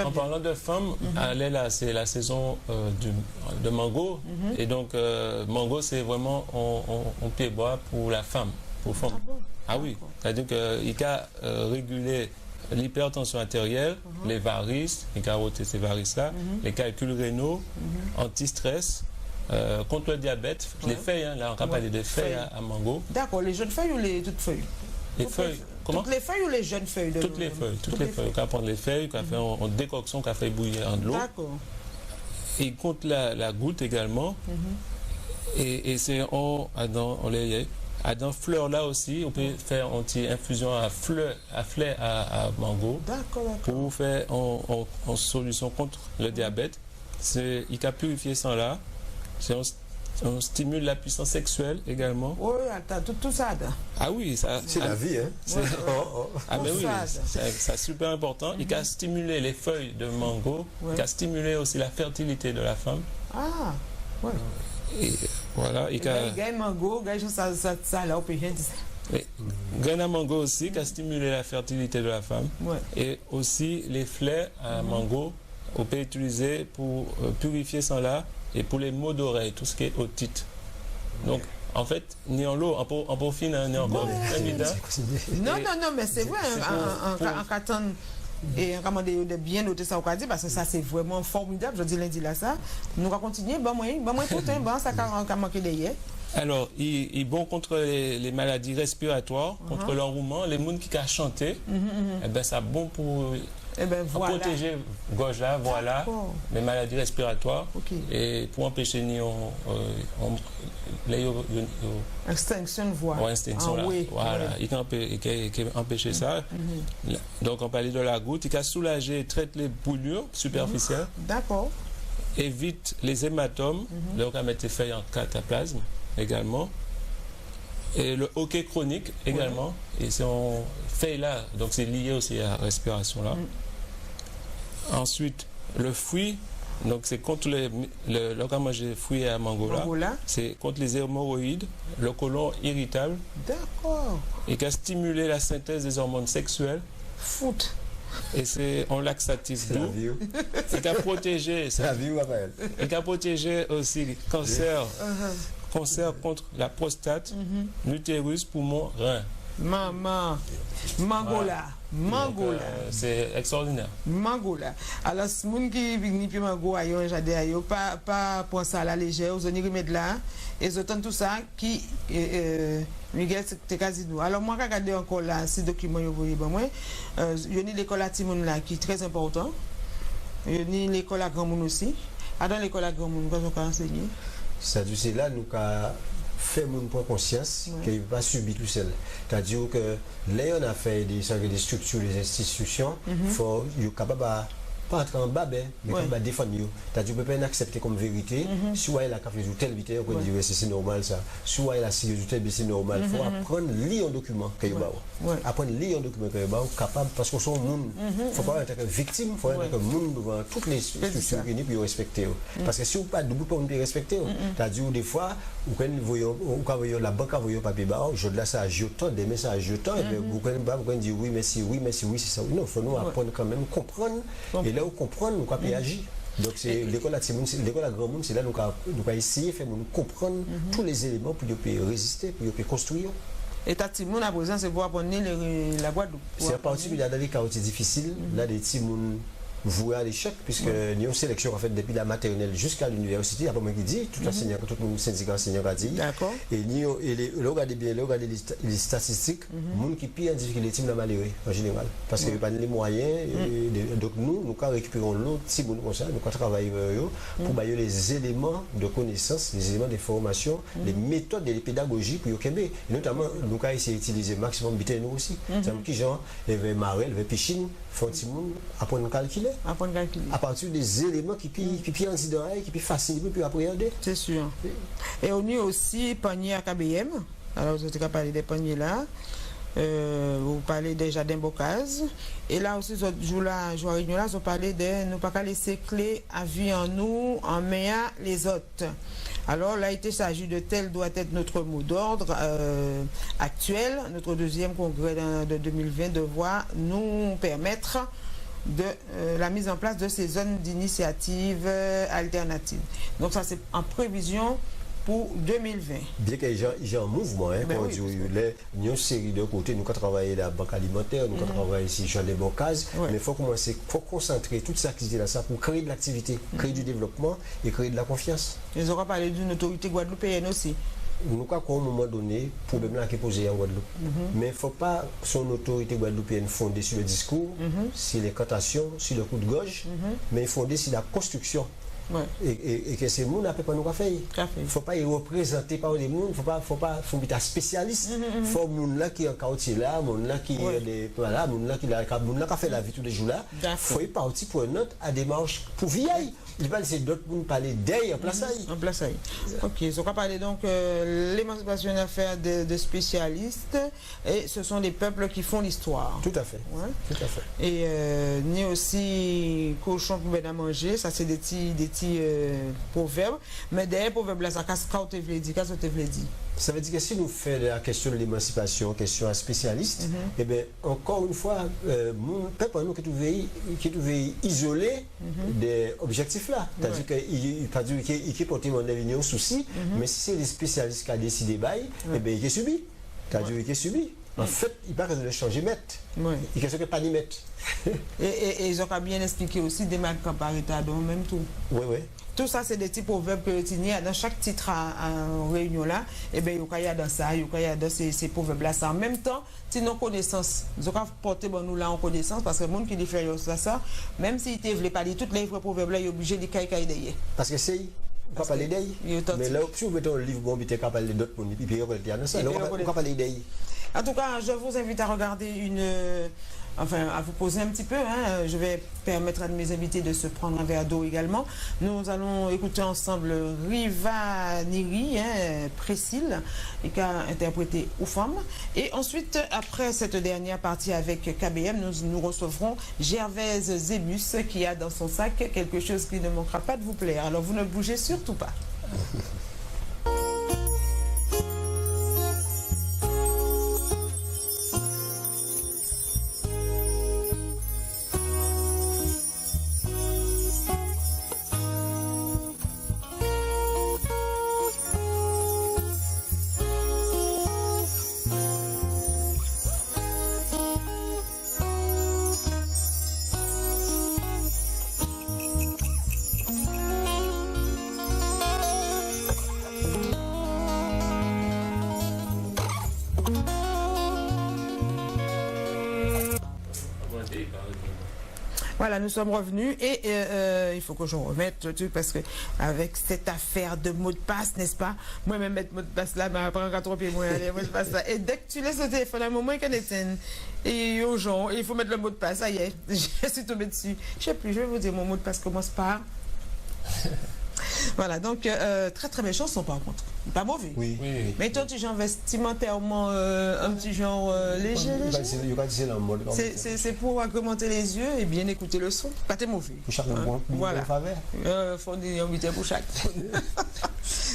En parlant de femmes, là, c'est la saison de mango. Et donc, mango, c'est vraiment on pied bois pour la femme, pour femme. Ah oui, c'est-à-dire qu'il a régulé l'hypertension artérielle, les varices, les carottes, ces varices-là, les calculs rénaux, anti-stress. Contre le diabète, les feuilles, hein, là on va parler des feuilles à mango. D'accord, les jeunes feuilles ou les toutes feuilles? Les feuilles, comment? Toutes les feuilles ou les jeunes feuilles? Toutes les feuilles, toutes les feuilles. On va prendre les feuilles, on va faire en décoction, on va faire bouillir en de l'eau. D'accord. Et contre la goutte également. Et c'est dans fleurs là aussi, on peut faire anti-infusion à fleurs à mango. D'accord. Pour faire en solution contre le diabète. Il a purifié ça là. C'est On stimule la puissance sexuelle également. Oui, tout ça. Ah oui, ça. C'est la vie, hein. Ah mais oui, c'est super important. Il a stimulé les feuilles de mango, il a stimulé aussi la fertilité de la femme. Ah, ouais. Et voilà, il a mango, ça là, on peut rien dire. Graine à mango aussi qui a stimulé la fertilité de la femme. Ouais. Et aussi les fleurs à mango, on peut utiliser pour purifier son là et pour les maux d'oreille, tout ce qui est otite. Donc, en fait, ni en l'eau, en peau-fine, ni en encore évident. Non, mais c'est vrai, en carton. Et on de bien noter ça au cas parce que ça c'est vraiment formidable. Je dis lundi là ça. Nous allons continuer. Bon, ça a manqué d'hier. Alors, il est bon contre les maladies respiratoires, contre l'enrouement. Les gens qui ont chanté, eh ben, ça bon pour protéger gorge là, voilà, les maladies respiratoires et pour empêcher extinction de voix. Extinction là. Voilà, il peut empêcher ça. Donc, on parlait de la goutte, il peut soulager et traiter les brûlures superficielles. D'accord. Évite les hématomes, là on peut mettre les feuilles en cataplasme également. Et le hoquet chronique également. Et c'est en feuille là, donc c'est lié aussi à la respiration là. Ensuite, le fruit, donc c'est contre quand manger fruits à mango là, c'est contre les hémorroïdes, le côlon irritable. D'accord. Et qui a stimulé la synthèse des hormones sexuelles. Foot. Et c'est en laxatif doux. Et qui a protégé. C'est la vie ou Raphaël. Et qui a protégé aussi les cancers. Cancer contre la prostate, l'utérus, poumon, rein. Maman, mangola. Mangola. C'est extraordinaire. Mangola. Alors, si vous qui viennent puis mango ailleurs, j'adhère pas pour ça à la légère, vous avez remettre là et autant tout ça qui Miguel c'est quasi nous. Alors moi regarder encore là ces documents vous voyez moi il y a l'école à Timoun là qui est très important. Il y a l'école à Grand Moun aussi. Dans l'école à Grand Moun, qu'on a enseigné. C'est là nous fait mon point conscience qu'il ne va pas subir tout seul. C'est-à-dire que là, on a fait des structures, des institutions, il faut être capable pas entrer en bas, mais capable de défendre. C'est-à-dire qu'on ne peut pas accepter comme vérité. Soit il a fait telle vitesse, on peut dire c'est normal ça. Soit il a signé telle vitesse, c'est normal. Il faut apprendre à lire un document qu'il y a. Apprendre à lire un document qu'il y a, capable, parce qu'on est un monde. Il ne faut pas être victime, il faut être un monde devant toutes les structures réunies pour respecter. Parce que si vous ne pouvez pas, vous ne respecter. C'est-à-dire des fois, vous voyez la banque, vous voyez le papier, je là ça a jeté, demain ça a jeté, et vous pouvez dire oui, merci, c'est ça. Non, il faut nous apprendre quand même, comprendre. Et là où comprendre, nous avons agir. Donc c'est l'école à Timoun, l'école à Grand Moun, c'est là nous avons essayé de faire comprendre tous les éléments pour résister, pour construire. Et Timoun à présent, c'est pour apprendre la Guadeloupe. C'est à partir de là des quartiers difficiles, là des Timoun voué à l'échec, puisque nous avons une sélection en fait depuis la maternelle jusqu'à l'université, après moi qui dit, tout le monde syndicat enseignant a dit. D'accord. Et regardez bien, regardez les statistiques, les gens qui pire en difficulté, sont malheureux en général. Parce qu'il n'y a pas les moyens, donc nous récupérons l'autre, si nous comme ça, nous travaillons pour bailler les éléments de connaissance, les éléments de formation, les méthodes et les pédagogies pour Yokembe. Notamment, nous avons essayé d'utiliser maximum de nous aussi. C'est-à-dire qui genre, il y avait Marel, il y avait Pichine, Fontimou, apprendre à calculer. À partir des éléments qui peuvent incident qui peuvent faciliter, puis appréhender. C'est sûr. Et on a aussi panier à KBM. Alors, vous avez parlé des paniers là. Vous parlez des jardins Bocaz. Et là aussi, jour réunion là, vous parlez de ne pas laisser clé à vie en nous, en main les autres. Alors là, il s'agit de tel doit être notre mot d'ordre actuel. Notre deuxième congrès de 2020 devra nous permettre de la mise en place de ces zones d'initiative alternatives. Donc ça, c'est en prévision pour 2020. Bien qu'il y ait un mouvement, quand il y a une série de côtés, nous avons travaillé la banque alimentaire, nous avons travaillé ici sur les Bocaz, mais il faut commencer, il faut concentrer toute cette activité-là pour créer de l'activité, créer du développement et créer de la confiance. Ils auront parlé d'une autorité guadeloupéenne aussi. Nous avons à un moment donné, le problème là qui est posé en Guadeloupe. Mais il ne faut pas son autorité guadeloupéenne fondée sur le discours, sur les cantations, sur le coup de gorge, mais fondée sur la construction. Et que ces gens ne peuvent pas nous faire. Il ne faut pas y représenter par les gens, il ne faut pas être spécialiste. Il faut que les gens qui sont en quartier là, les gens qui ont fait la vie tous les jours là, il faut y partir pour une autre à démarche pour vieillir. Il parle c'est d'autres pour parler d'elle en place ça. En place ça. Ok, on va parler donc l'émancipation d'une affaire de spécialistes et ce sont les peuples qui font l'histoire. Tout à fait. Ouais. Tout à fait. Et ni aussi cochon pour bien à manger, ça c'est des petits proverbes. Mais derrière proverbes là, ça casse quand tu veux dire, qu'est-ce que tu veux dire? Ça veut dire que si nous faisons la question de l'émancipation, question à spécialiste, eh bien, encore une fois, mon peuple, nous qui veille isoler des objectifs là. C'est-à-dire qu'il peut porter mon avenir au souci, mais si c'est les spécialistes qui ont décidé, eh bien, il est subi. C'est-à-dire qu'il est subi. En fait, il paraît de changer de maître. Il ne peut pas de mettre. Et ils ont bien expliqué aussi des marques comparées dans même tout. Oui, oui. Tout ça, c'est des petits proverbes que tu as dans chaque titre en réunion là. Et bien, il y a dans ça, il y a dans ces proverbes-là. En même temps, si nos connaissances, ils ont porté nous là en connaissance, parce que le monde qui dit faire ça, même s'il ne voulait pas dire toutes les vrais proverbes-là, il est obligé de les cailler derrière. Parce que c'est. On va parler d'elle. Mais là, si vous mettez un livre, bon, il parler d'autres mondes, puis il y a dans ça. On va parler d'elle. En tout cas, je vous invite à regarder à vous poser un petit peu. Je vais permettre à mes invités de se prendre un verre d'eau également. Nous allons écouter ensemble Riva Niri, Précile, qui a interprété Oufam. Et ensuite, après cette dernière partie avec KBM, nous recevrons Gervaise Zébus, qui a dans son sac quelque chose qui ne manquera pas de vous plaire. Alors, vous ne bougez surtout pas. Voilà, nous sommes revenus et il faut que je remette parce que avec cette affaire de mot de passe, n'est-ce pas? Moi-même mettre mot de passe là, mais après 4 pieds, moi, mot de passe là. Et dès que tu laisses le téléphone à un moment qu'elle éteint, et aux gens, il faut mettre le mot de passe, ça y est, je suis tombée dessus. Je sais plus, je vais vous dire, mon mot de passe commence par. Voilà, donc très très belle chanson par contre. Pas mauvais. Oui. Mais toi, tu genre vestimentairement un petit genre léger. C'est pour agrémenter les yeux et bien écouter le son. Pas très mauvais. Pour chaque voilà. Faut dire pour chaque.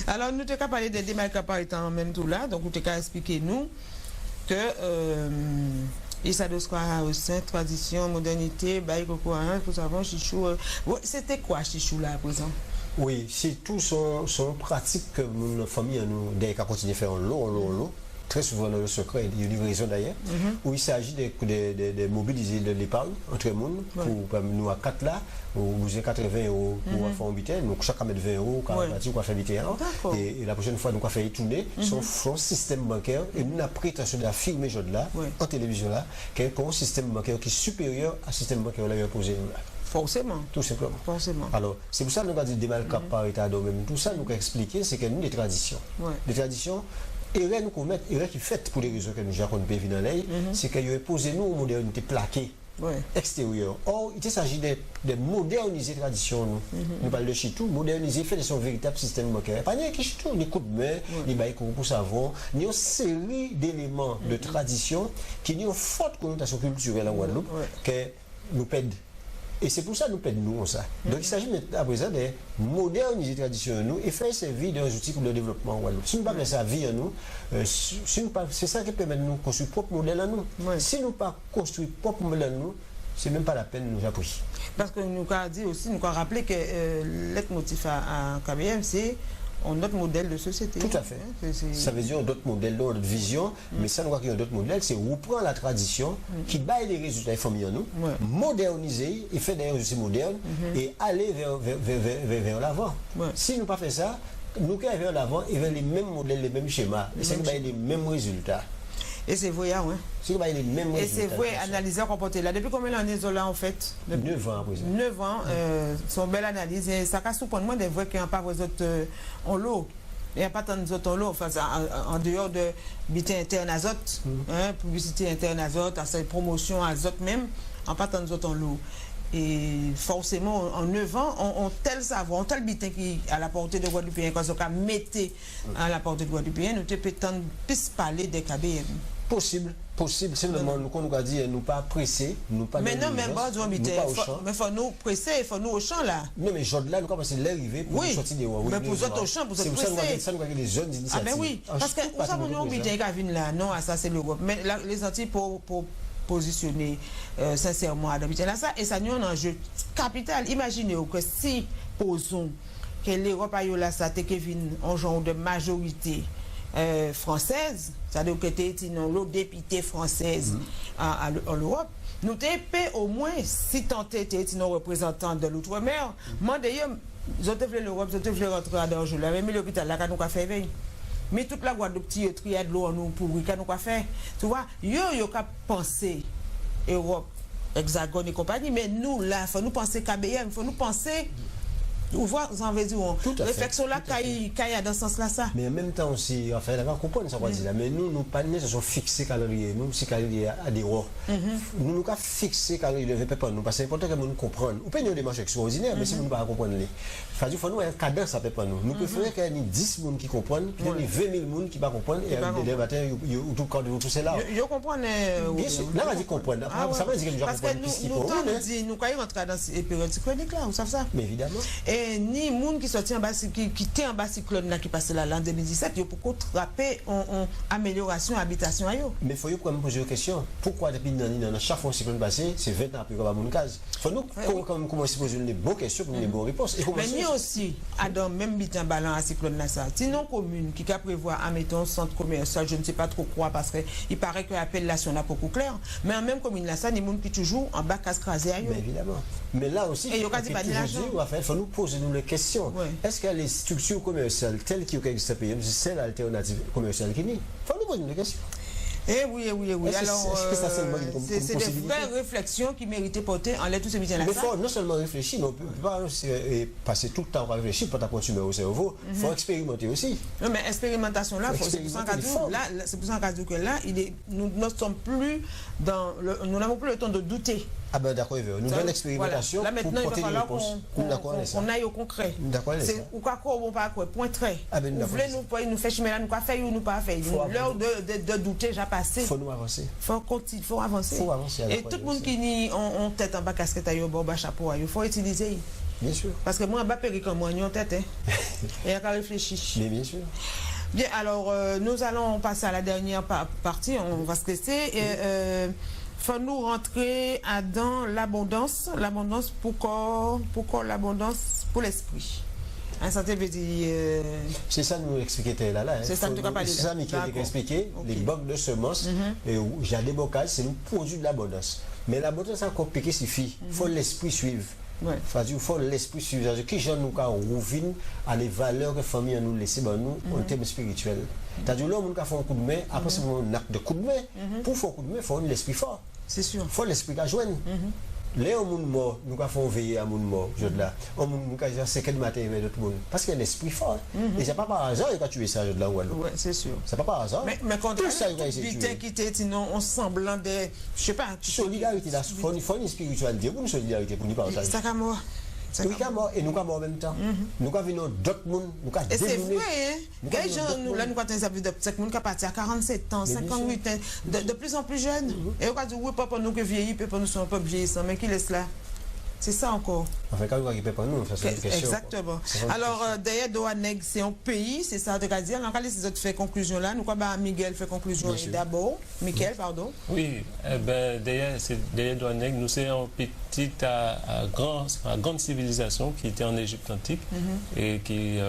Alors, nous t'avons parlé des démarques par étant en même tout là. Donc, nous t'avons expliqué nous que et ça doit se croire au sein, tradition, modernité, bail, coco, tout ça, chichou. C'était quoi chichou là à présent? Oui, c'est tout son pratique que nos familles nous continuer à faire en lot. Très souvent dans le secret, il y a une livraison d'ailleurs, où il s'agit de mobiliser de l'épargne entre les mondes, pour nous à 4 là, où vous avez 80 € pour faire un butin, donc chacun met 20 €, 40 € pour faire un butin. Et la prochaine fois, nous allons faire tourner son système bancaire, et nous avons prétention d'affirmer là, en télévision là, qu'il y a un système bancaire qui est supérieur à système bancaire là, imposé là. Forcément. Tout simplement. Forcément. Alors, c'est pour ça que nous avons dit démarque par état d'homme, même tout ça, nous avons expliqué, c'est que nous, des traditions. Des traditions, erreur nous commettre, erreur qui fait pour les raisons que nous avons pas vu dans l'œil, c'est qu'il a posé nous une modernité plaquée extérieure. Or, il s'agit de moderniser la tradition. Nous parlons de chitou, moderniser, faire de son véritable système bancaire. Pas ni chitou, ni coup de main, ni bail pour savon, ni une série d'éléments de tradition qui ont une forte connotation culturelle en Guadeloupe que nous perdons. Et c'est pour ça que nous perdons ça. Donc il s'agit à présent de moderniser la tradition en nous et faire servir d'un outil pour le développement en Guadeloupe. Si nous ne pas ça vie en nous, c'est ça qui permet de nous construire propre modèle en nous. Si nous ne pas construire propre modèle en nous, c'est même pas la peine de nous appuyer. Parce que nous avons dit aussi, nous avons rappelé que leitmotiv à KBM, c'est notre modèle de société. Tout à fait. Ça veut dire d'autres modèles, d'autres visions, mais ça nous voit qu'il y a d'autres modèles, c'est reprendre la tradition qui baille les résultats des familles en nous, moderniser, et faire des résultats modernes, et aller vers l'avant. Si nous ne pas fait ça, nous allons vers l'avant et vers les mêmes modèles, les mêmes schémas, et ça nous baille les mêmes résultats. Et c'est vrai, oui. Et c'est vrai, analyser, comporter là. Depuis combien d'années là en fait? 9 ans après ça. 9 ans, son belle analyse. Et ça casse souvent moins des vrais qui n'ont pas vos autres en lot. Il n'y a pas tant d'autres en lot, enfin, en dehors de butin interne azote, publicité interne azote, promotion azote même, en pas tant d'autres en lot. Et forcément, en 9 ans, on tel savoir, on tel bitin qui à la portée de Guadeloupéens, quand on a mettre à la portée de Guadeloupéens, nous te peut-être plus parler des KBM. Possible. Simplement, nous avons dit, nous pas pressés, nous pas. Mais non, même pas, mais il faut nous presser, il faut nous au champ là. Non, mais aujourd'hui là, nous avons passé l'arrivée pour sortir des rois. Mais pour autres au champ, pour se presser. C'est ça nous avons les jeunes initiatives. Ah ben oui, parce que nous avons un bitin qui vient là, non, ça c'est l'Europe. Mais les Antilles pour positionner sincèrement à l'habitat là, ça, et ça nous un enjeu capital. Imaginez que si, posons, que l'Europe a eu là, ça te vient en genre de majorité française, c'est-à-dire que tu es l'autre députée française en Europe, nous t'avons au moins, si tu es un représentant de l'outre-mer, moi d'ailleurs, je te veux l'Europe, je te veux rentrer à Dorje, là, mais l'hôpital là, qu'on a fait veille. Mais toute la Guadeloupe, petit triade de l'eau en nous pour qu'on a fait. Tu vois, yo a pensé Europe, Hexagone et compagnie, mais nous là, il faut nous penser KBM, il faut nous penser. Vous voyez, vous en avez dit, réflexion là, qu'il y a dans ce sens-là, ça. Mais en même temps aussi, enfin, on va comprendre ça, on va dire là, mais nous, pas nécessairement fixer calendrier, nous, si calendrier a des rois. Nous, nous, pas fixer calendrier, ne pas nous, parce que c'est important que nous comprenions. On peut nous démarcher extraordinaires, mais si nous ne pas comprendre les. Il faut nous un cadence, ça peut pas nous. Nous préférons qu'il y ait 10 personnes qui comprennent, qu'il y ait 20 000 personnes qui ne comprennent, et des matin, tout cela. Je comprends. Bien sûr, là, on dit comprendre. Ça veut dire que nous comprendre plus qu'il faut. Parce que nous, quand on rentre dans ces périodes cycloniques là, vous savez ça? Mais évidemment. Ni monde qui sorti en bas qui était en bas cyclone là qui passait là en 2017 il faut attraper en amélioration habitation à yo. Mais faut quand même poser une question, pourquoi depuis dans chaque fois cyclone passé c'est 20 ans après qu'on va mon case. Faut nous quand commencer à poser les bonnes questions pour les bonnes réponses. Mais ni aussi Adam même bitan ballon à cyclone là ça. Sinon commune qui a prévoir à mettons centre commercial, je ne sais pas trop quoi parce que il paraît que l'appellation n'a pas beaucoup clair, mais en même commune là ça des monde qui toujours en bas casse crasé à yo. Mais évidemment. Mais là aussi il faut nous poser les questions. Est-ce que les structures commerciales telles qui existent au pays, c'est l'alternative commerciale qui nie? Il faut nous poser une question. Eh oui. Alors, c'est des vraies réflexions qui méritaient porter en l'air tous ces métiers-là. Mais il faut non seulement réfléchir, mais on ne peut pas passer tout le temps à réfléchir pour t'apporter au cerveau. Il faut expérimenter aussi. Non, mais expérimentation là, c'est pour ça que là, nous ne sommes plus dans nous n'avons plus le temps de douter. Ah ben d'accord, une nouvelle expérimentation. Là maintenant, il va falloir qu'on aille au concret. D'accord. C'est ou quoi ou pas quoi, point très. Vous voulez nous faire chemin là, nous quoi faire ou nous pas faire. L'heure de douter j'ai passé. Faut nous avancer. Faut continuer, faut avancer. Et tout le monde qui nie on tête en bas casquette à yo, bas chapeau à yo, faut utiliser. Bien sûr. Parce que moi bas péri comme moi, en tête et à réfléchir. Mais bien sûr. Bien, alors nous allons passer à la dernière partie, on va se laisser et faut nous rentrer dans l'abondance. L'abondance pour corps, l'abondance pour l'esprit. Ça veut dire. C'est ça nous expliquer là. C'est ça que tu as parlé. C'est ça qui a expliqué. Les banques de semences, et j'ai des bocages, c'est nous produire de l'abondance. Mais l'abondance, c'est compliqué, suffit. Il faut l'esprit suivre. Il faut l'esprit suivre. Qui j'en nous revient à les valeurs que la famille nous laissé nous en termes spirituels. C'est-à-dire là, on a fait un coup de main, après c'est un acte de coup de main. Pour faire un coup de main, il faut l'esprit fort. C'est sûr. Il faut l'esprit qui joindre. Là, on est mort, nous avons veillé à mon mort. Nous avons fait 5 heures du matin avec tout le monde. Parce qu'il y a l'esprit fort. Et ce n'est pas par hasard qu'il a tué ça là. Oui, c'est sûr. Ce n'est pas par hasard. Mais quand tout ça, il a été tué. On semblant de. Je sais pas. Solidarité, il faut une spiritualité pour une solidarité pour nous partager. C'est à moi. Nous sommes morts et nous sommes morts en même temps. Nous avons vu d'autres mondes. Et c'est vrai, hein? Les gens, nous avons vu de 5 personnes qui sont partis à 47 ans, 58 ans, de plus en plus jeunes. Et on a dit, oui, papa, nous qui vieillis, papa, nous sommes pas vieillissants, mais qui laisse là? C'est ça encore. Enfin, quand vous ne pas nous, c'est une question. Exactement. Alors, d'ailleurs, Douaneg, c'est un pays, c'est ça, de dire. Quand les autres fait conclusion là, nous, Miguel fait conclusion d'abord. Michael, pardon. Oui, d'ailleurs, Douaneg, nous, c'est une petite à grande civilisation qui était en Égypte antique et qui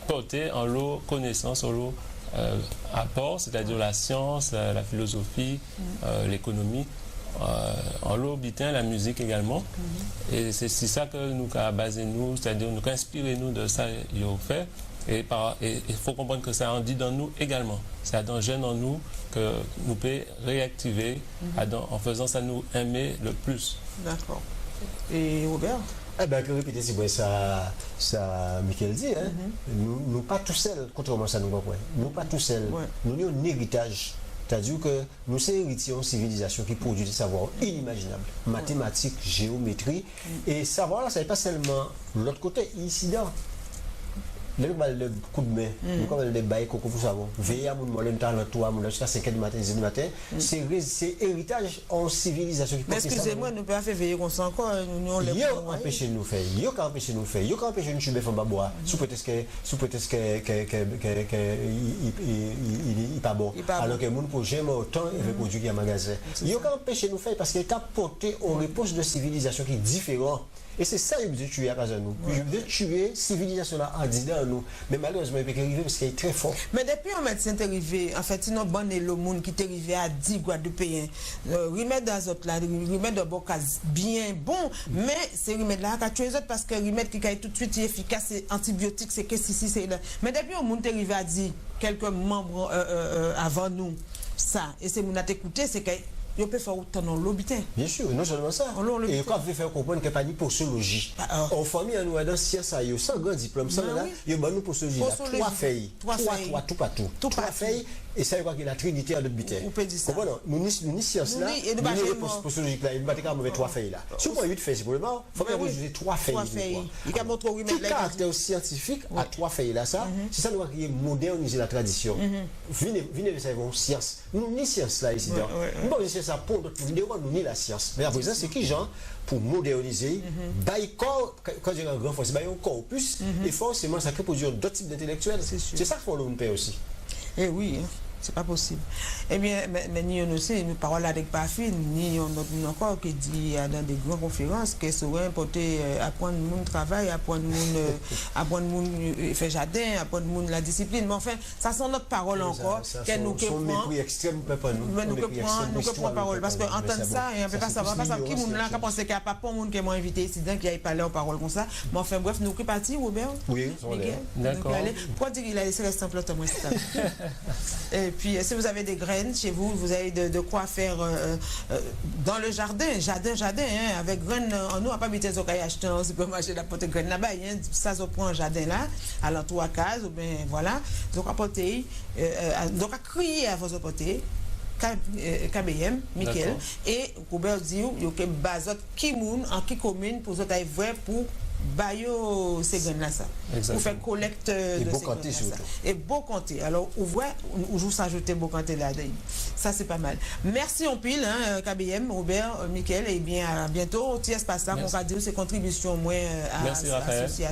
portait en l'eau connaissance, en l'eau apport, c'est-à-dire la science, la philosophie, l'économie. En l'eau bitin, la musique également. Et c'est ça que nous avons basé nous, c'est-à-dire nous avons inspiré nous de ça qu'ils ont fait. Et il faut comprendre que ça en dit dans nous également. C'est dans jeune en nous que nous pouvons réactiver en faisant ça nous aimer le plus. D'accord. Et Robert? Eh bien, que répéter, c'est ça Michael dit. Nous pas tout seuls, contrairement à ça, nous pas tout seuls. Nous avons un héritage. C'est-à-dire que nous sommes héritiers d'une civilisation qui produit des savoirs inimaginables. Mathématiques, géométrie. Et savoir là, ça n'est pas seulement l'autre côté, ici là. Le coup de main, comme le bail coco pour savoir, veiller à mon mollet, jusqu'à 5h du matin, 10h du matin, c'est héritage en civilisation qui. Mais excusez-moi, nous ne pouvons pas faire veiller comme ça encore. Nous les empêcher de nous faire. Il empêcher de nous faire. Il empêcher de nous tuer en bois. Sous prétexte que il pas bon. Alors que mon projet autant il veut produire en magasin. Il empêcher de nous faire parce qu'il a apporté une réponse de civilisation qui est différente. Et c'est ça que je veux tuer à cause de nous. Je veux tuer civilisation là en disant nous. Mais malheureusement, il peut arriver parce qu'il est très fort. Mais depuis un médecin est arrivé, en fait, sinon, bon, le monde qui est arrivé à 10 Guadeloupéens, remède dans les autres là, remède de bocas bien bon, mais c'est remède là qui a tué les autres parce que remède qui est tout de suite efficace, c'est antibiotique, c'est que si, c'est là. Mais depuis un monde est arrivé à dire quelques membres avant nous, ça, et c'est mon a écouté, c'est que il peut faire autant dans l'hôpital. Bien sûr, non seulement ça. Et quand vous faire comprendre qu'il n'y a pas de posologie. En famille, nous avons science, il y a 100 grands diplômes, il y a une posologie. 3 feuilles. 3 tout partout. 3 feuilles. Et ça, il y a la trinité à l'hôpital. On peut dire ça. Nous, science là, nous, les posologiques là, il va y 3 feuilles là. Si vous avez 8 feuilles, c'est pour le moment, il faut que vous ayez 3 feuilles. Il y a montré tout caractère scientifique à 3 feuilles là, ça, c'est ça nous qui moderniser la tradition. Venez, ça, ils science. Nous, ni science là, ici. Bon, c'est ça pour notre vidéo, nous ni la science. Mais à présent, c'est qui, Jean, pour moderniser, quand j'ai un grand force, c'est un corpus, et forcément, ça crée pour d'autres types d'intellectuels. C'est ça qu'il faut nous payer aussi. Eh oui, c'est pas possible. Eh bien, mais nous aussi, nous parlons avec Parfine, ni on encore qui dit dans des grandes conférences que c'est importé apprendre le travail, apprendre le faire jardin, apprendre la discipline. Mais enfin, ça c'est notre parole encore. Que nous prenons parole. Parce qu'entendre ça, on ne peut pas savoir. Parce que qui nous là, pense qu'il n'y a pas de monde qui m'a invité ici, qui a parlé en parole comme ça. Mais enfin, bref, nous sommes partis, Robert. Oui, d'accord. Pourquoi dire qu'il a laissé rester un peu moins stable? Et puis, si vous avez des graines chez vous, vous avez de quoi faire dans le jardin, hein, avec graines, on n'a pas habité au cahier acheter un supermarché la pote graines là-bas, hein, ça se prend un jardin là, à l'entour à case, ou bien voilà, donc à porter, donc à crier à vos porter. KBM, Michael, et Robert dit il y a bazot qui moun en qui commune pour autres vrai pour bayo ces graines là ça. Pour faire collecte de ces graines là. Et beau compter. Alors ouvrez ou joue s'ajouter beau compter là. Ça c'est pas mal. Merci en pile hein, KBM, Robert, Michael et bien à bientôt. Ti espace là qu'on va dire ses contributions moins à l'association.